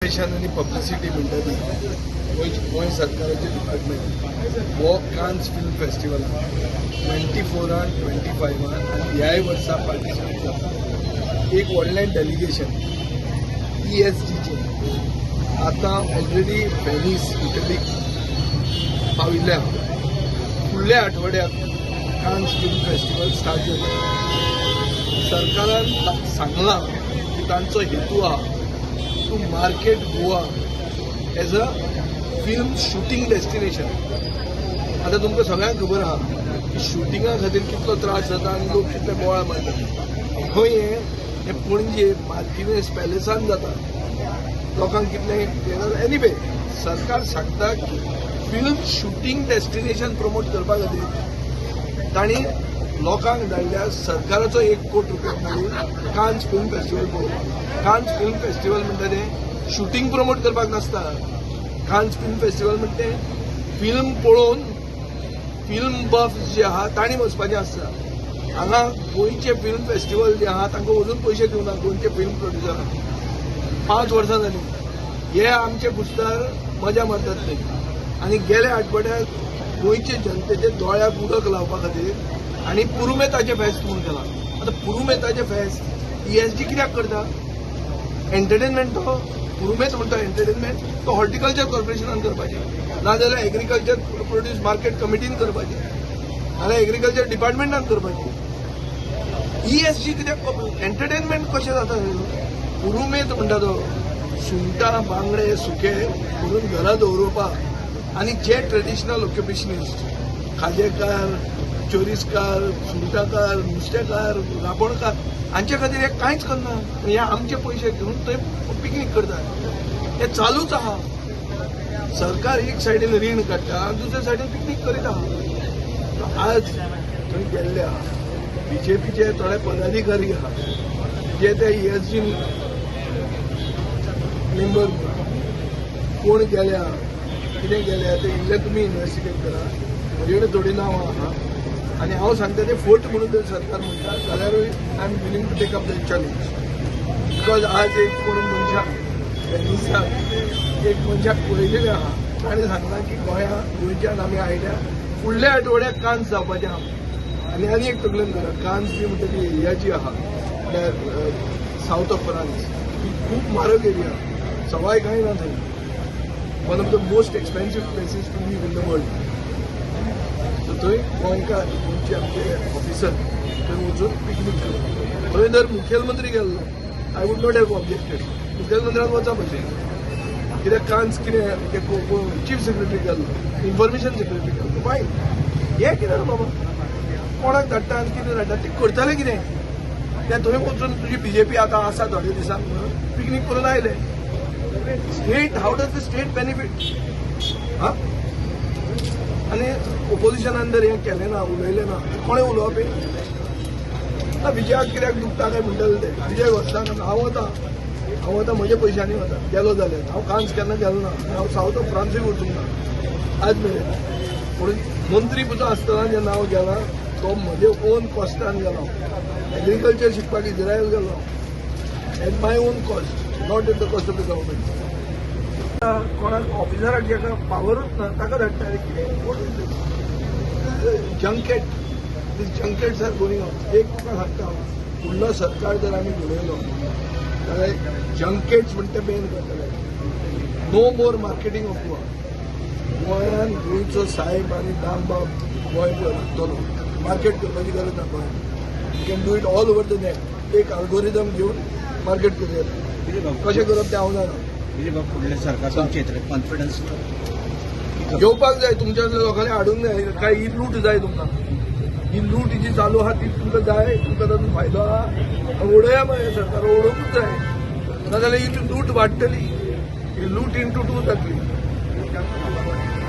Promotion आणि publicity म्हणटा ती गोंय सरकाराचे डिपार्टमेंट हो कान्स फिल्म फेस्टिवल 24 and 25 आणि ह्या वर्सा पार्टिसिपेट जाता एक व्हडलें डेलिगेशन ESGचे आता ऑलरेडी व्हेनीस इटलीक पाविल्ल्या फुडल्या आठवड्याक कान्स फिल्म फेस्टिवल स्टार्ट जाता सरकारान सांगलां की तांचो हेतू आहा to market Goa as a film shooting destination. आता तुमकां सगळ्यांक खबर आहा की शूटिंगा खातीर कितलो त्रास जाता आनी लोक कितले बोवाळ मारतात. खंय हे पणजे मार्टिनेस पॅलेसान जाता लोकांक कितले एनीवे सरकार सांगता की फिल्म शूटिंग डेस्टिनेशन प्रमोट करपा खातीर तांणी लोकांक धाडल्या सरकाराचो 1 कोटी रुपया मेळ्ळी कान्स फिल्म फेस्टिवल पळोवपाक. कान्स फिल्म फेस्टिवल म्हणटा तें शूटिंग प्रमोट करपाक नासता. कान्स फिल्म फेस्टिवल म्हणटा तें फिल्म पळोवन फिल्म बफ जे आहा तांणी वचपाचें आसता. हांगा गोंयचे फिल्म फेस्टिवल जे आहा तांकां वचून पयशे दिवना गोंयचे फिल्म प्रोड्युसरांक 5 वर्सां जालीं. हे आमचे कुस्तार मजा मारतात थंय आनी गेल्या आठवड्याक गोंयचे जनतेचे दोळ्याक उदक लावपा खातीर आनी पुरुमेताचें फेस्त म्हूण केलां. आतां पुरुमेताचें फेस्त ESG कित्याक करता? एंटरटेनमेंट तो पुरुमेत म्हणटा एंटरटेनमेंट तो हॉर्टिकल्चर कॉर्पोरेशनान करपाचें नाजाल्यार एग्रीकल्चर प्रोड्यूस मार्केट कमिटीन करपाचें नाजाल्यार एग्रीकल्चर डिपार्टमेंटान करपाचें. ESG कित्याक एंटरटेनमेंट कशें जाता? पुरुमेत म्हणटा तो सुंगटां बांगडे सुके करून घरा दवरपाक आनी जे ट्रेडिशनल ऑक्युपेशनिस्ट खाजेकार चोरीसकार सुंगटाकार नुस्तेकार राबणकार हांचे खातीर हे कांयच करना. हे आमचे पयशे घेवन थंय पिकनीक करतात. हे चालूच आहा. सरकार एक सायडीन रीण काडटा आनी दुसरे सायडीन पिकनीक करीत आहा. आज थंय गेल्ले आहा BJPचे थोडे पदाधिकारी आहा जे ते ESG मेंबर कोण गेल्या कितें गेल्या ते इल्लें तुमी इन्व्हेस्टिगेट करा. म्हजे कडेन थोडी नांवां आहा आनी हांव सांगता ते फोट म्हणून जर सरकार म्हणटा जाल्यारूय I am willing to take up the challenge. Because आज एक कोण मनशाक एक मनशाक पळयलेलें आहा ताणें सांगलां की गोंयच्यान आमी आयल्या फुडल्या आठवड्याक कान्स जावपाचें आहा. आनी एक तकलेन करा कान्स बी म्हणटा ती एरियाची आहा म्हळ्यार सावथ ऑफ फ्रांस ही खूब म्हारग एरिया सवाय कांय ना थंय. One of the most expensive places to live in the world. थंय गोंयकार गोंयचे आमचे ऑफिसर थंय वचून पिकनीक करता. थंय जर मुखेलमंत्री गेल्लो I would not have objected. मुखेलमंत्र्यान वचप अशें कित्याक कान्स कितें चीफ सेक्रेटरी गेल्लो इन्फॉर्मेशन सेक्रेटरी गेल्लो फायन. हें कितें रे बाबा कोणाक धाडटा आनी कितें धाडटा ते करतले कितें तें थंय वचून तुजी BJP आतां आसा थोडे दिसांक म्हणून पिकनीक करून आयले. State how does the state benefit? हा आनी ओपोजिशनान जर हें केलें ना उलयलें ना कोणें उलोवप? ना विजयाक कित्याक दुखता काय म्हणटलें ते विजय वचता हांव वता म्हज्या पयशांनी वता गेलो जाल्यार. हांव कान्स केन्ना गेलो ना. हांव सावथ ऑफ फ्रांसूय वचूंक ना आज मेरेन. पूण मंत्री पुजो आसतना जेन्ना हांव गेला तो म्हजे ओन कॉस्टान गेलो. एग्रीकल्चर शिकपाक इज्रायल गेलो at my own cost not at the cost of the government. कोणाक ऑफिसराक जेका पावरूच ना ताका धाडटा कितें junket these junkets are going on. एक तुका सांगता फुडलो सरकार जर आमी घडयलो जाल्यार जंकेट्स म्हणटा बेन करतले. No more marketing of Goa. गोंयान गोंयचो साहेब आनी दामबाब गोंयभर लागतलो. मार्केट करपाची गरज ना गोंयान. You can do it all over the net. एक अल्गोरिदम घेवन मार्केट करूया. कशें करप तें हांव जाणा. फुडले सरकार कॉन्फिडन्स घेवपाक जाय. तुमच्या लोकांनी हाडूंक जाय काय ही लूट जाय तुमकां. ही लूट जी चालू आहा ती तुमकां जाय. तुमकां तातूंत फायदो आहा ओडया मागीर सरकार ओडोवूच जाय नाजाल्यार ही लूट वाडटली. ही लूट इंटू 2 जातली.